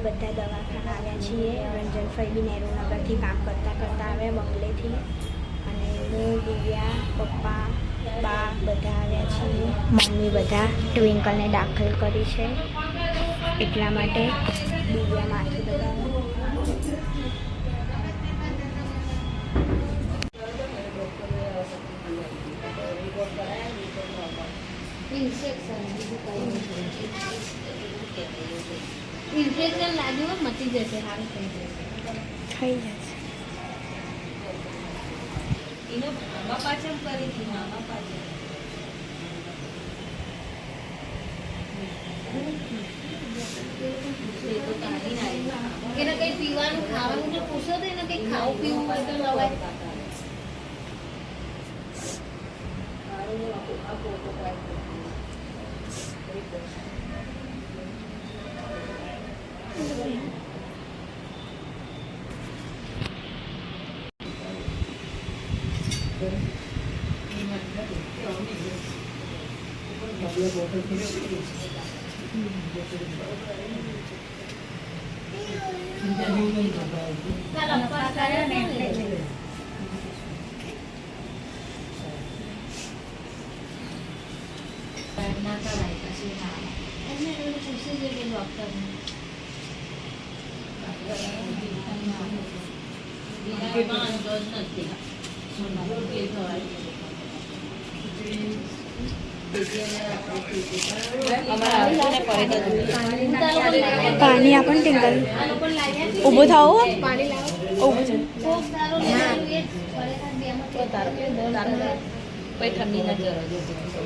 બધા દવાખાના આવ્યા છીએ. રંજનભાઈ બી નેહરુનગરથી કામ કરતાં આવ્યા બંગલેથી. અને હું, દિવ્યા, પપ્પા, બા બધા આવ્યા છીએ. મમ્મી બધા ટ્વિંકલને દાખલ કરી છે એટલા માટે દિવ્યા માથું દબાવે. ઇન્ફેક્શન લાગ્યું મટી જશે, સારું થઈ જશે. થઈ જશે. એનો બાપાચમ કરી હતી એને કઈ પીવાનું ખાવાનું જો પૂછો તો એને કઈ ખાવું પીવું હોય તો લવાય. પાણી આપણ ટિંકલ ઊભું થાવ. ઊભું છે.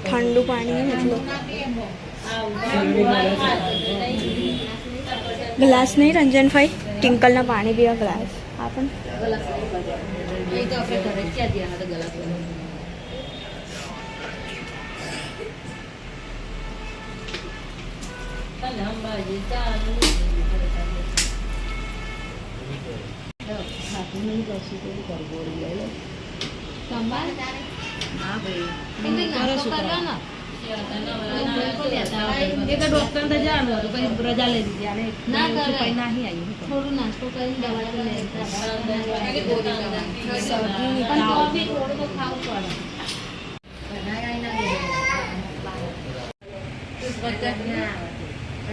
ઠંડુ પાણી મતલબ ગ્લાસ નહીં રંજનભાઈ, ટિંકલના પાણી પીવા ગ્લાસ આપણ. રજા લઈ દીધી થોડું નાસ્તો કરી દવા થોડું તો ખાવું પડે.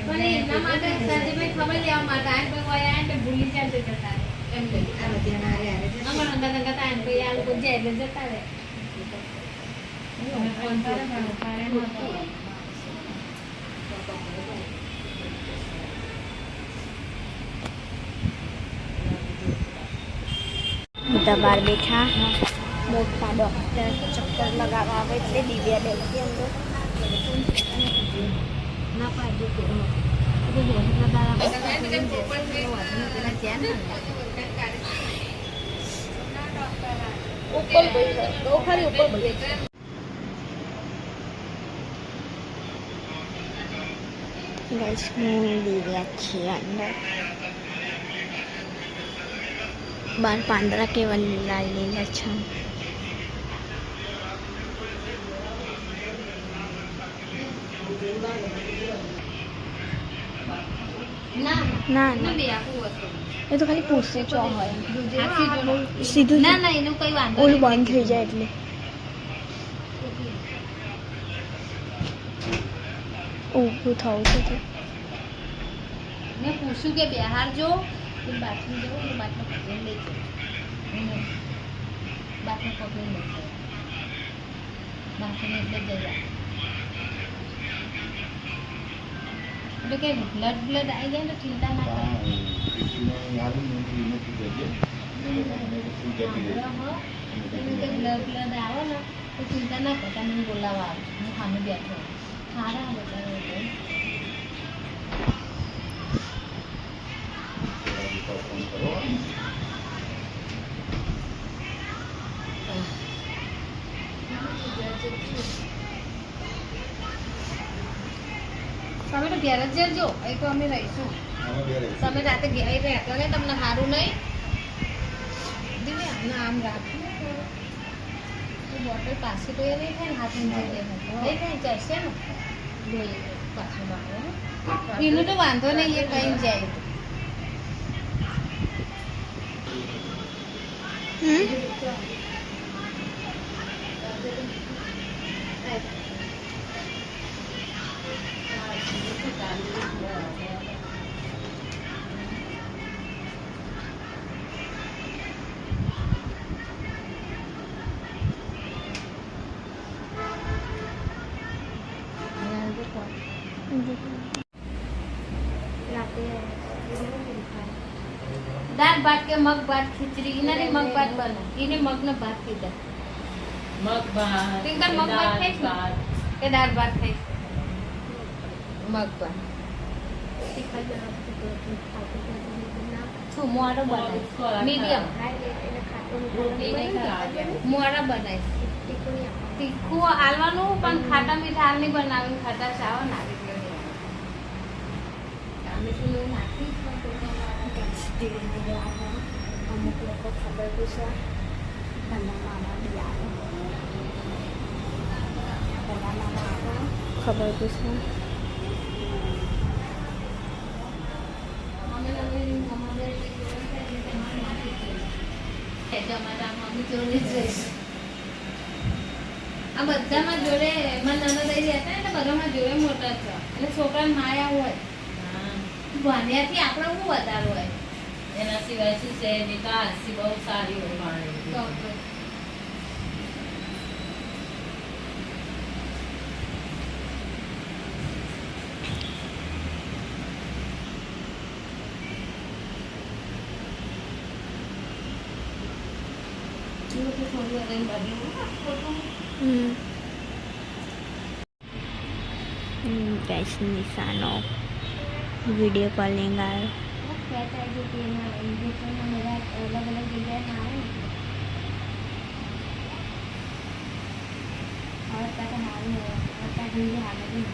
પણ એના માટે સંજીભાઈ ખબર લેવા માટે આ કોઈ વયા એટલે ભૂલી જાય તો જતા એમ કે આ બધા અમાર અંદર નગતા એમ કોઈ આ લોકો જાય એટલે જતા રહે. બધા બહાર બેઠા. મોટા ડૉક્ટર ચક્કર લગાવવા આવે એટલે દિવ્યા બેઠી અંદર. ના પાડજો દિવ્યા છે અંદર. બાર પાંદડા કેવા લીલા લીલા છે. ના એ તો ખાલી પૂછે ચો હોય સીધું. ના ના એનું કઈ વાંધો ઓલું બંધ થઈ જાય એટલે ઊભું થવું છે. મેં પૂછ્યું કે બિહાર જો બાથરૂમ જવું ને બાથમાં પકડીને લઈ જાઉં. બાથમાં પકડીને લઈ જાઉં. બાથરૂમ એટલે જ જાય એટલે કે બ્લડ આવી જાય ને ચિંતા ના કરે. બ્લડ આવે ને તો ચિંતા ના કરતા મને બોલાવવા આવે. હું સામે બેઠો સારા બધા તમે તો ઘેર જ જજો. એ તો અમે રહીશું. તમે રાતે ઘેર રહેતો ને તમને સારું નહીં દિવ્યા ના આમ રાખવું બોટલ પાસે તો એ નહીં થાય ને હાથ નહીં થાય ચડશે ને પાછું એનું તો વાંધો નહીં એ કઈ જાય દાળ ભાત કે મગ ભાત ખીચડી એનાથી મગ ભાત બને એને મગનો ભાત કીધા પિંકર મગ ભાત ખાઈશ ને? કે દાળ ભાત ખાઈશ મગ ભાત શું મોડો બનાવીશ મીડિયમ મોડા બનાવીશ તીખું આલવાનું પણ ખાટા મીઠા હાલ નહીં બનાવીને ખાટા ચાવ નાખી અમુક લોકો ખબર પૂછવા ઘરના મામા બી આવે ઘરના મામા આવે ખબર પૂછવા આ બધામાં જોડે મારા નાના દઈ હતા ને બધામાં જોડે મોટા છે એટલે છોકરા માયા હોય ભણ્યાથી આપણે શું વધારે હોય એના સિવાય શું છે એની તો આરસી બહુ સારી હોય માણસની. તો ગેસ નિશાનો વિડીયો કોલિંગ આવ્યો અલગ અલગ જગ્યાએ આવે હવે ત્યાં મારું અત્યારે જોઈએ હાલે નહીં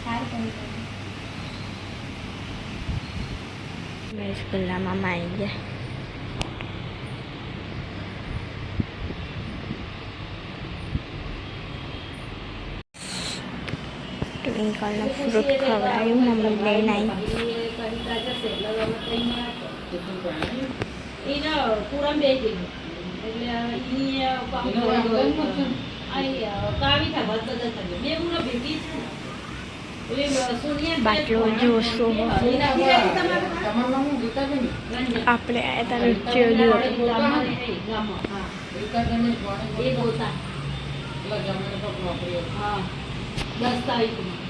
સારું કરી સ્કૂલના મામા આવી ગયા ટ્વિંકલને ફ્રૂટ ખવડાવ્યું મમ્મી લઈને આવી એને પૂરા બે દીધું એટલે ઈ કાવી થા બસ બધા થશે બે પૂરા ભેગી છે એટલે સોનિયા બાટલો જોશો આપણે આવ્યા હતા એ ગોતા હા 10 તારીખમાં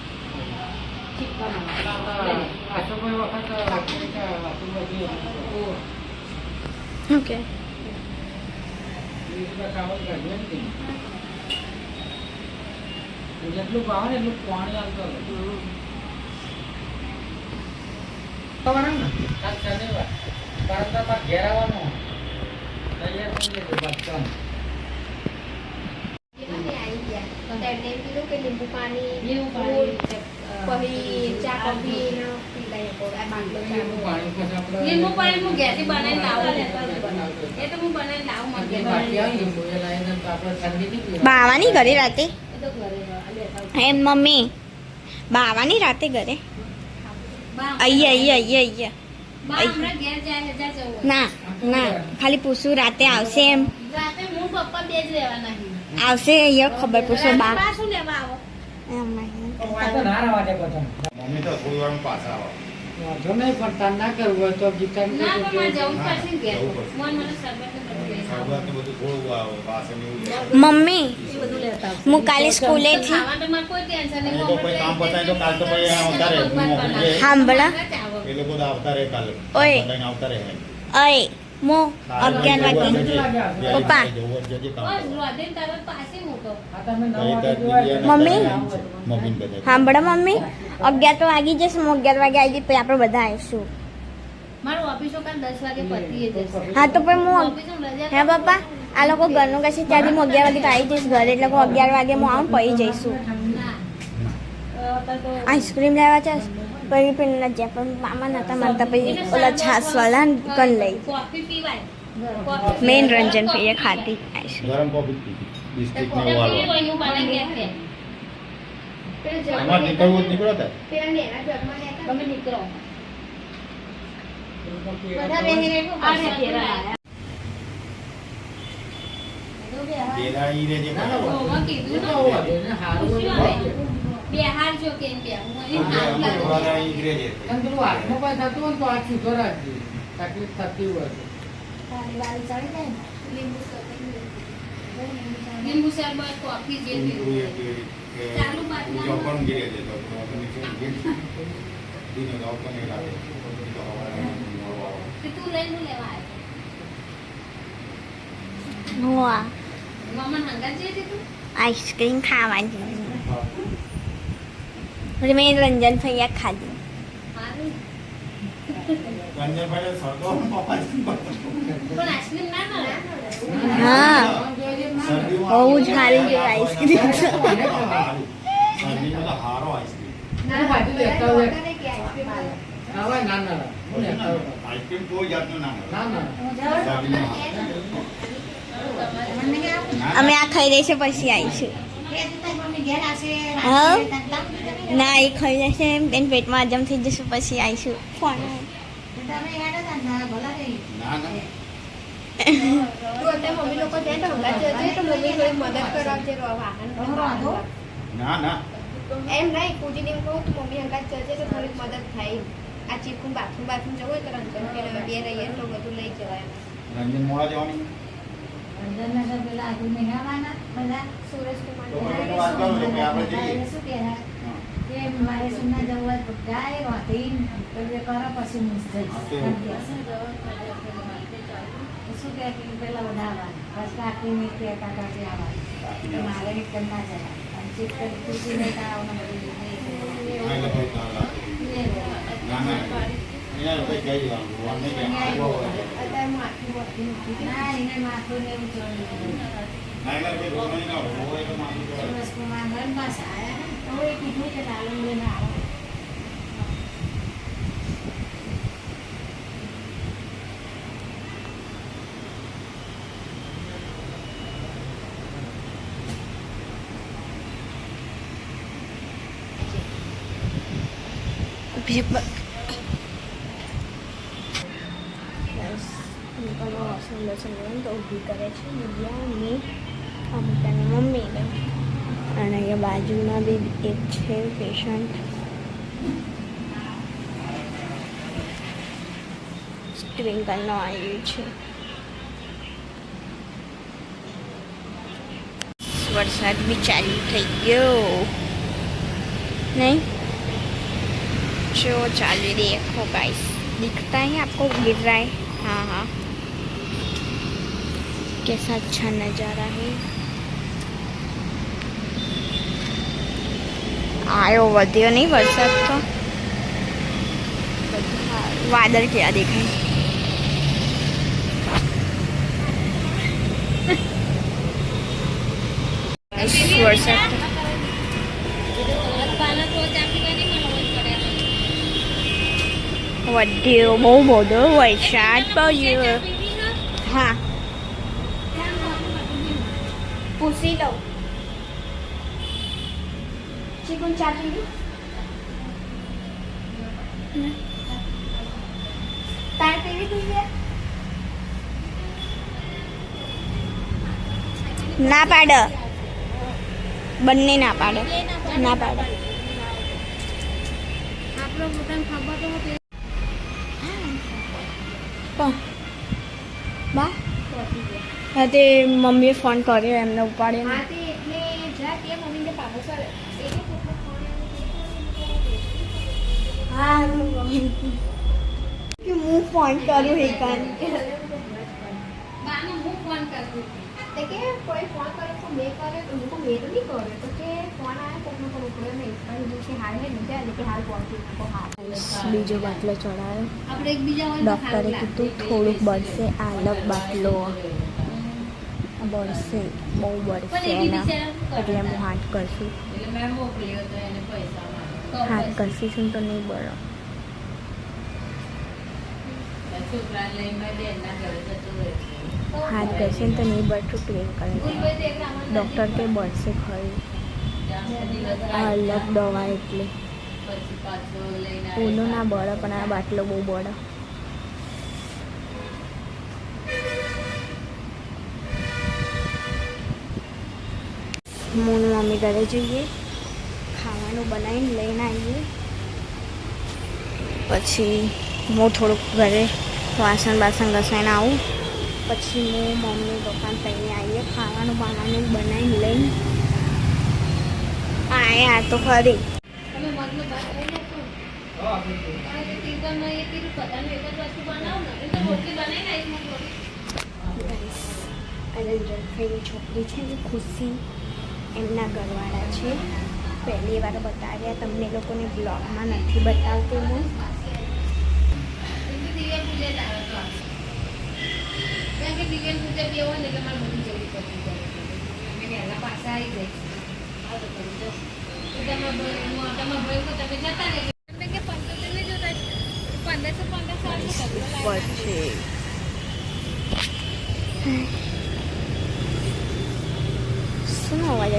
ઓકે જેટલું ભાવે ને એટલું પાણી આવતો શનિવાર તારા ઘેર આવવાનું તૈયાર થઈ જશે બચ્ચા લીંબુ પાણી ચા કોફી લીંબુ પાણી હું ઘેરથી બનાવીને લાવું એ તો હું બનાવીને લાવું મારે ઘેર બાવાની ઘરે રાતે એ તો ઘરે લેતા એમ મમ્મી બાવાની રાતે ઘરે બા અહીંયા બા હમણાં ઘેર જાય હજાર જવું ના ના ખાલી પૂછું રાતે આવશે એમ રાતે હું પપ્પા બે જ રહેવાના આવશે અહીંયા ખબર પૂછો બા બા શું લેવા આવો એમ ના રવા દે બધા મમ્મી તો થોડી વાર પાછા આવે વાંધો નહીં પણ તાર ના કરવું હોય તો જીતા ના પણ મારે જવું પડશે ને ઘેર જવું પડશે. મને શરબત ને બધું લઈ ખાવાનું બધું થોડું આવે વાસણ એવું લે. મમ્મી બધું લેતા હું કાલે સ્કૂલેથી ખાવા તો મારે કોઈ ટેન્શન નહીં એ તો કોઈ કામ પતાય તો કાલ તો પછી આવતા રહે. હું મોકલી સાંભળા એ લોકો તો આવતા રહે કાલે. ઓય. બધાને આવતા રહે. અય મો 11 વાગે પપ્પા. મમ્મી? મમ્મી બધા સાંભળો મમ્મી 11 તો વાગી જશે હું 11 વાગે આવી જઈશ પછી આપણે બધા આવીશું મારું ઓફિસો કાલ 10 વાગે પતી જશે હા તો પણ હું ઓફિસો રજા હે પપ્પા આ લોકો ઘરનું કશે ત્યાંથી હું 11 વાગે તો આવી જઈશ ઘરે એટલે હું 11 વાગે હું આવું પછી જઈશું ના આઈસ્ક્રીમ લેવા છે પછી પેલા જ્યાં પણ મામા નતા માનતા પછી ઓલા છાસવાળા કન લઈ કોફી પીવાય મેન રંજન ભાઈએ ખાધી આઈસ્ક્રીમ ગરમ કોફી પીધી. બિસ્કિટ ને કોફી વાળો પીવાય હું બનાવી ગયા છે એમાં નીકળવું જ નીકળો તાર. તમે નીકળો બધા બેહી રહેવું આ રે કેરા આયા. પેલા ઈ રે જે ના, ના, બરાબર. ઓમાં કીધું ના હોય, એને હારું હોય તો વાંધો નહીં. બિહાર જો કેમ બેહું હા, અહીં અમે હાથ લાગે. થોડા ઈ રે જે. અને પેલું હાથમાં કોઈ થતું હોય ને તો હાથ સીધો રાખજે. તકલીફ થતી હોય તો. લીંબુ શરબત કોફી જે પીવું હોય. ચાલુ બાટલા. જો પણ ગીરે છે તો આપણે નીચે ગીર દીનો દાવ તો નહીં લાગે. તો હવે તે તું લઈને લેવા આવ્યો હું આ મામા હંગાત જઈ હતી તું આઈસ્ક્રીમ ખાવાની મેં રંજન ભૈયા ખાધી હારું. રંજનભાઈ સરતો પપ્પા પણ આઈસ્ક્રીમ ના મળે હા શરદીમાં બહુ જ સારી છે આઈસ્ક્રીમ શરદીમાં તો હારો આઈસ્ક્રીમ. હું પાછી લેતા હોય. ના હોય, ના, ના, ના. હું લેતા હોય. આઈસ્ક્રીમ કોઈ જાતનું ના મળે. ના, ના. શરદીમાં હારો. અમે આ ખાઈ લઈશું પછી આવીશું હા ના એ ખાઈ લેશે એમ પેટમાં હજમ થઈ જશે પછી આવીશું ફોન ના ના મમ્મી લોકો જાય તો હમણાં જજે તો મમ્મી થોડી મદદ કરાવજે ના ના એમ નહીં પૂજીને એમ કહું તો મમ્મી હંગાત જજે તો થોડીક મદદ થાય આ ચીકું બાથરૂમ જવું હોય તો રંજન કે બે રહીએ તો બધું લઈ જવાય રંજન મોડા જવાની સુરેશ તો કુમાર પછી વાત કરો છો કે આપણે જઈએ હા. હા, એટલે ભાઈ તાર લાગે. ના ના અહીંયા ભાઈ કહી દેવાનું ફોન નહીં કે આવો હોય. અત્યારે માથું વધુ નથી ના એટલે ભાઈ રોનો ઈ ના હોય તો માથું પડે. હવે કીધું કે લાલુ લઈને આવો તો ઊભી કરે છે દિવ્યાની અમિતાની મમ્મી અને અહીંયા બાજુમાં બી એક છે પેશન્ટ ટ્વિંકલનો આવ્યું છે વરસાદ બી ચાલુ થઈ ગયો नहीं जो चालू देखो गाइस दिखता है आपको गिर रहा है हाँ हाँ कैसा अच्छा नज़ारा है आयो वधियो नहीं वरसाद तो वादळ क्या देखाय वरसाद तो વડ્યો બહુ બધો વરસાદ પડ્યો હા પૂછી લઉં ચીકુન ચા પીવી તાર પીવી જોઈએ ના પાડ બંને ના પાડે ના પાડે આપણો પોતાને ખબર તો હતી બા હા તે મમ્મીએ ફોન કર્યો એમને ઉપાડ્યો હા તે એટલે જા કે મમ્મીને પાછળ હા કે હું ફોન કર્યો હે કાન બાને હું ફોન કરતી તે કે કોઈ ફોન કર્યો તો મેં કર્યો તો હું મેં તો નહીં કર્યો તો કે ફોન આવ્યો કોકનો પણ ઉપાડ્યો નહીં પણ જે કે હાલ હે નીચે એટલે કે હાલ પહોંચી તો હા બીજો બાટલો ચડાયો આપણે એકબીજા હોય ડૉક્ટરે કીધું થોડુંક બળશે અલગ બાટલો બળશે બહુ બળશે એના એટલે હું હાથ કરશું એટલે મેં મોકલ્યો તો એને પૈસા હાથ કરશું તો નહીં બળો છોકરાને લઈને મારી બેનના ઘરે જતો હાથ કરશે તો નહીં બળતું ક્લીન કરે ડૉક્ટર કે બળશે ખરી અલગ દવા એટલે પછી પાછો લઈને ઊનો ના બળે પણ આ બાટલો બહુ બળે. હું મમ્મી ઘરે જઈએ, ખાવાનું બનાવીને લઈને આવીએ, પછી હું થોડુંક ઘરે વાસણ બાસણ ઘસાઈને આવું, પછી હું મમ્મી પપ્પાને ત્યાં આવીએ, ખાવાનું બનાવીને લઈને આ તો ખરી. તમે મગનો ભાત લઈ લેશો અને તે તીર્થમાં એ કીધું બધાને એક જ વસ્તુ બનાવો ને એ તો રોટલી બનાવીને આવી હું અને રંજનભાઈની છોકરી છે ને ખુશી, એમના ઘરવાળા છે. પહેલી વાર બતાવ્યા, તમને લોકોને બ્લોગમાં નથી બતાવતી હું. દિવ્ય પૂજે લાવે તો કારણ કે દિવ્ય પૂજે બી હોય ને એટલે મારે બધી જલ્દી પતી જાય અમે વહેલા પાછા આવી જાય તો કરી દો તમારા ભાઈ તો તમે જતા રહે કે 15 ને જોતા 1500 શું અવાજ એ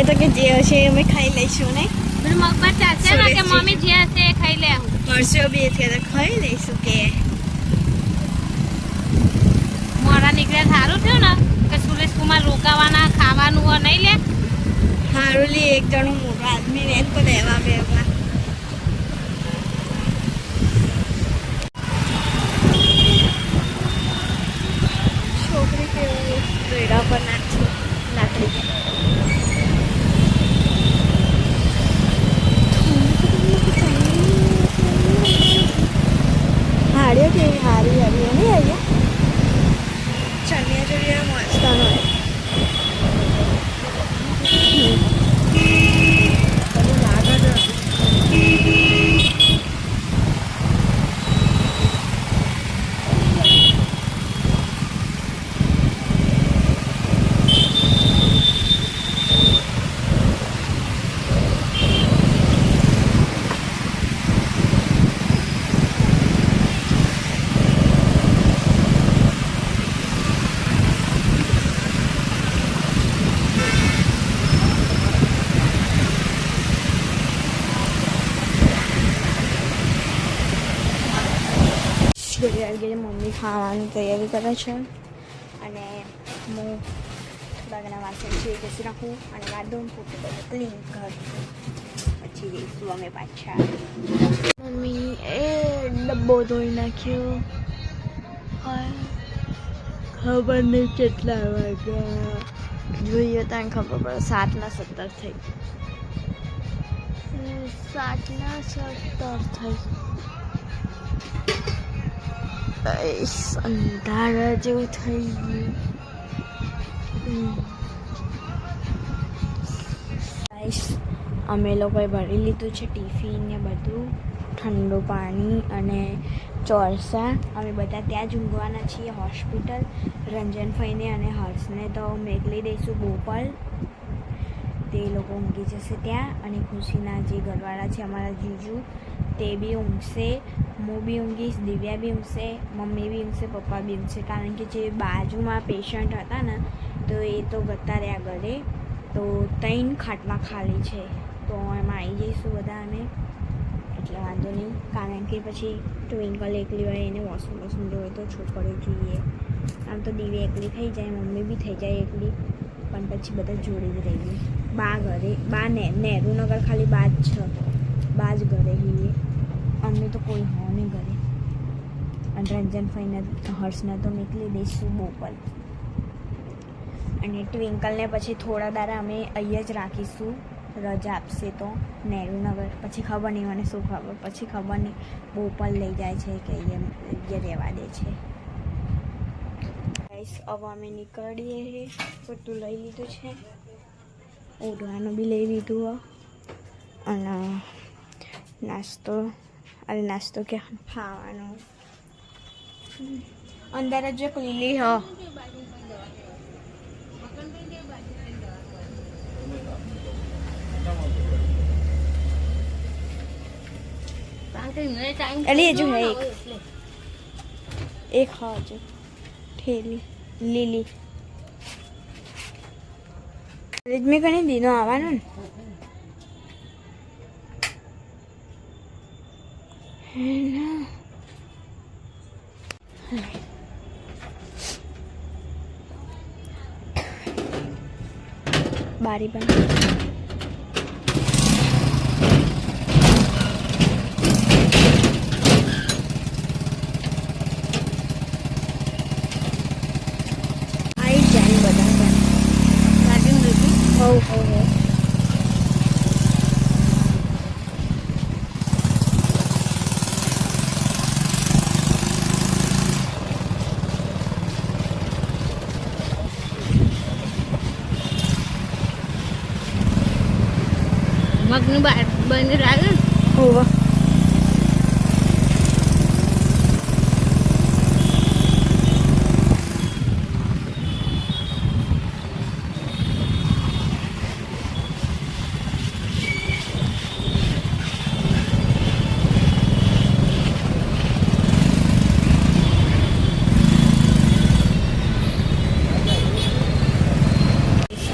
તો કે જે હશે અમે ખાઈ લઈશું ને. મગમાં ચાલશે ને કે મમ્મી જે હશે એ ખાઈ લે પરસ્યો બે છે તો ખાઈ લઈશું કે મોડા નીકળ્યા સારું થયું ને કે સુરેશ કુમાર રોકાવાના ખાવાનું હોય નહીં લે સારું લે. એક જણું મોટો આદમી ને તો રહેવા બેવા છોકરી કેવું રેડા પર નાખશે લાકડી. હાડીઓ કેવી હારી હારી નહીં અહીંયા ચણિયા ચોળિયા મસ્ત હોય. ઘરે મમ્મી ખાવાની તૈયારી કરે છે અને હું થોડા ઘણા વાસણ છે ઘસી નાખું અને વાદોન પોતે બધું ક્લીન કરું પછી જઈશું અમે પાછા. મમ્મી એ ડબ્બો ધોઈ નાખ્યો. ખબર નહીં કેટલા વાગ્યા જોઈએ ત્યાં ખબર પડે. 7:17 થઈ. 7:17 થઈ. અંધારા જેવું થઈ ગયું. અમે લોકોએ ભરી લીધું છે ટિફિન ને બધું, ઠંડુ પાણી અને ચોરસા. અમે બધા ત્યાં જ ઊંઘવાના છીએ હોસ્પિટલ. રંજનભાઈને અને હર્ષને તો મેકલી દઈશું બોપલ, તે લોકો ઊંઘી જશે ત્યાં. અને ખુશીના જે ઘરવાળા છે અમારા જીજુ તે બી ઊંઘશે, હું બી ઊંઘીશ, દિવ્યા બી ઊંઘશે, મમ્મી બી ઊંઘશે, પપ્પા બી ઊંઘશે. કારણ કે જે બાજુમાં પેશન્ટ હતા ને તો એ તો ગતા રહ્યા ઘરે, તો 3 ખાટલા ખાલી છે તો એમાં આવી જઈશું બધા અમે, એટલે વાંધો નહીં. કારણ કે પછી ટ્વિંકલ એકલી હોય, એને વોશરૂમ જોઈએ તો છોકરીઓ જોઈએ. આમ તો દિવ્યા એકલી થઈ જાય, મમ્મી બી થઈ જાય એકલી, પણ પછી બધા જોડે જ રહીએ. બા ઘરે, બા નહેરુનગર ખાલી બા જ છે, બા જ ઘરે રહીએ. અમે તો કોઈ હો નહીં ઘરે. અને રંજનભાઈને હર્ષને તો નીકળી દઈશું બોપલ. અને ટ્વિંકલને પછી થોડા દાડા અમે અહીંયા જ રાખીશું, રજા આપશે તો નહેરુનગર. પછી ખબર નહીં, મને શું ખબર, પછી ખબર નહીં બોપલ લઈ જાય છે કે અહીંયા રહેવા દે છે. હવે અમે નીકળીએ. બધું લઈ લીધું છે, ઓઢવાનું બી લઈ લીધું અને નાસ્તો, અરે નાસ્તો કે ખાવાનો અંદર જ લીલી હ. કારણ કે મને ટાઈમ અલી હજુ હે એક એક હજુ ઠેલી લીલી રેજમી કને દીનો આવવાનું ને બારી બંધ આવી જાય બધા ગાડીમાં લીધી હો મગનું બની રાખ્યું હોવા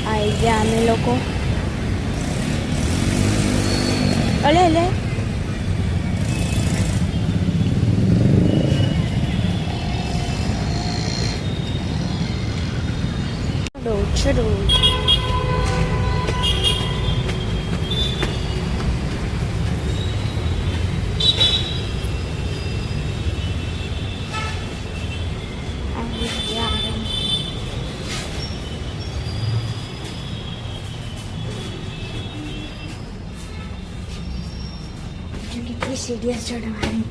આવી ગયા અમે લોકો અલે લે ચડો કેટલી સીરિયસ ચડવાની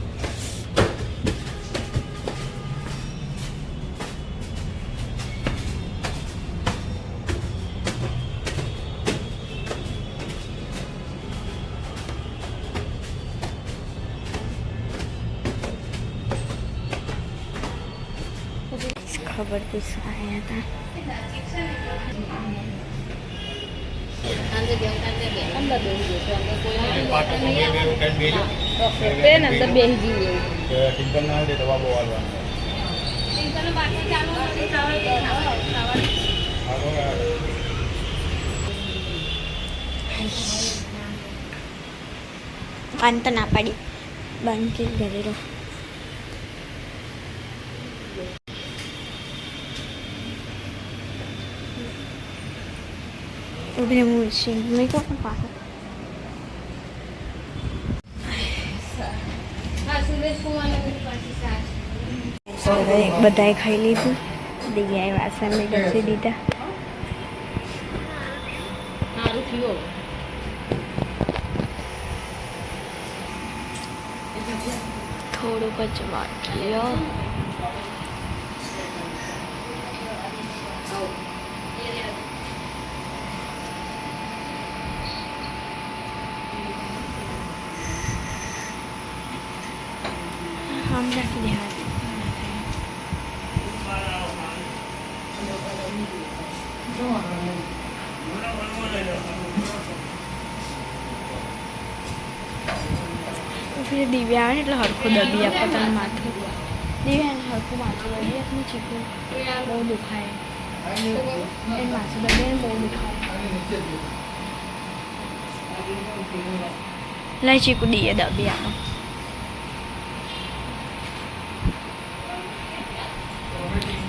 ખબર પૂછવા આવ્યા હતા અંદર બેસી જશે અંદર કોઈ પાટો પકડી ગયું કઈ બેજો ટ્રેન અંદર બેસી જઈએ ટિંકલ ના દે દવા બહુ હાલવાનું અંત ના પાડી બંધ કે ઘરે રહો ઉભરે હું સિંગ મેં તો પણ પાછળ હા સુરેશ કુમારને બધી પાછી સાસ બધાએ ખાઈ લીધું દિવ્યાએ વાસણ મેં ઘસી દીધા સારું થયું થોડુંક જ બાકી हम रख दे हाथ फिर दिव्या આવે ને એટલે હરખું દબી આપે તને માથું દિવ્યાને હરખું માથું દબી આપને ચીકું બહુ દુખાય એ માથું દબી બહુ દુખાય લઈ ચીકુ દીએ દબી આપો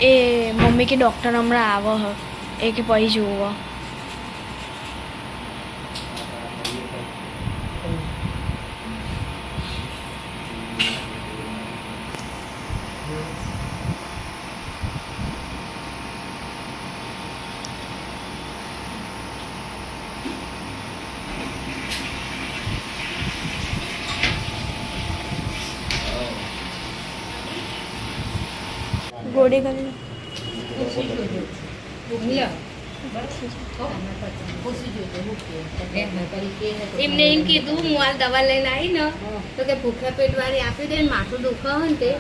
એ મમ્મી કે ડૉક્ટર હમણાં આવો હ એ કે પછી જોવો ગોળી કરી એમને એમ કીધું હું હાલ દવા લઈને આવી ને તો કે ભૂખ્યા પેટ વાળી આપી દે ને માથું દુખે હોય ને તે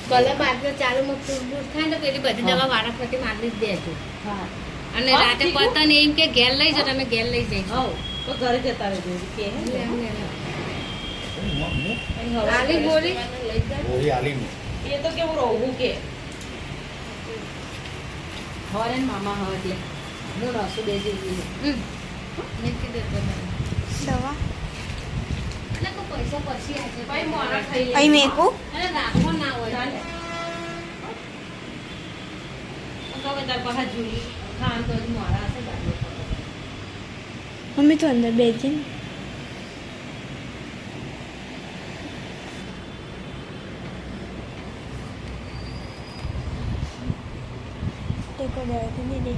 કલર બાદ ચાલુમાં ફૂટ થાય ને તો પેલી બધી દવા વારાફરતી મારી જ દેજો અને રાતે પતન એમ કે ઘેર લઈ જાઓ તમે ઘેર લઈ જઈશું તો ઘરે જતા રહેજો કે આલી ગોળી ગોળી આલી એ તો કેવું રહું કે હરે ને મામા હવે એટલે હું રસું બે જેવી મેં કીધું તો મને. દવા એટલે કોઈ પૈસા પછી આજે ભાઈ મોડા થઈ અહીં મેકું અરે રાખો ના હોય ચાલે. હવે તાર પાસે જોઈ ખાન તો હજી મોડા હશે બાજુ મમ્મી તો અંદર બેસી ટેકો દેવાથી દીદી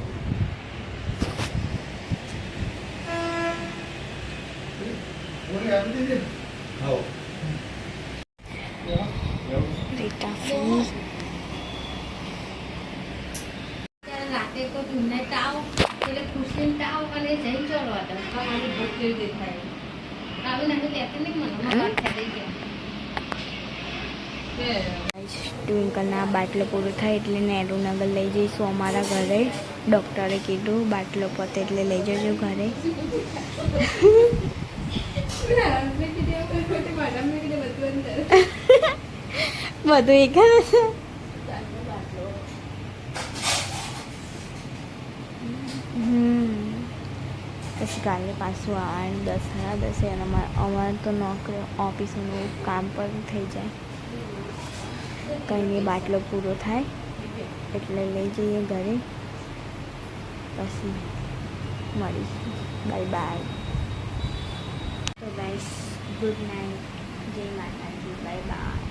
હો. રીટા ફૂલ ત્યારે રાતે તો ઢૂંઢને તાવ એટલે ખુશીને તાવ અને જઈ ચડવા દો તમારી ભૂખ કેવી દેખાય આવી નાખી લેતી નહીં મને મારા થઈ ગયા કે ટ્વિંકલના બાટલો પૂરો થાય એટલે નેહરુનગર લઈ જઈશું અમારા ઘરે ડૉક્ટરે કીધું બાટલો પતે એટલે લઈ જજો ઘરે બધું એક જ છે પછી કાલે પાછું આવવાનું 10 સાડા 10 અને અમારે તો નોકરી ઓફિસનું કામ પણ થઈ જાય કંઈ નહીં બાટલો પૂરો થાય એટલે લઈ જઈએ ઘરે પછી મળીશું બાય બાય તો ગાઈસ ગુડ નાઇટ જય માતાજી બાય બાય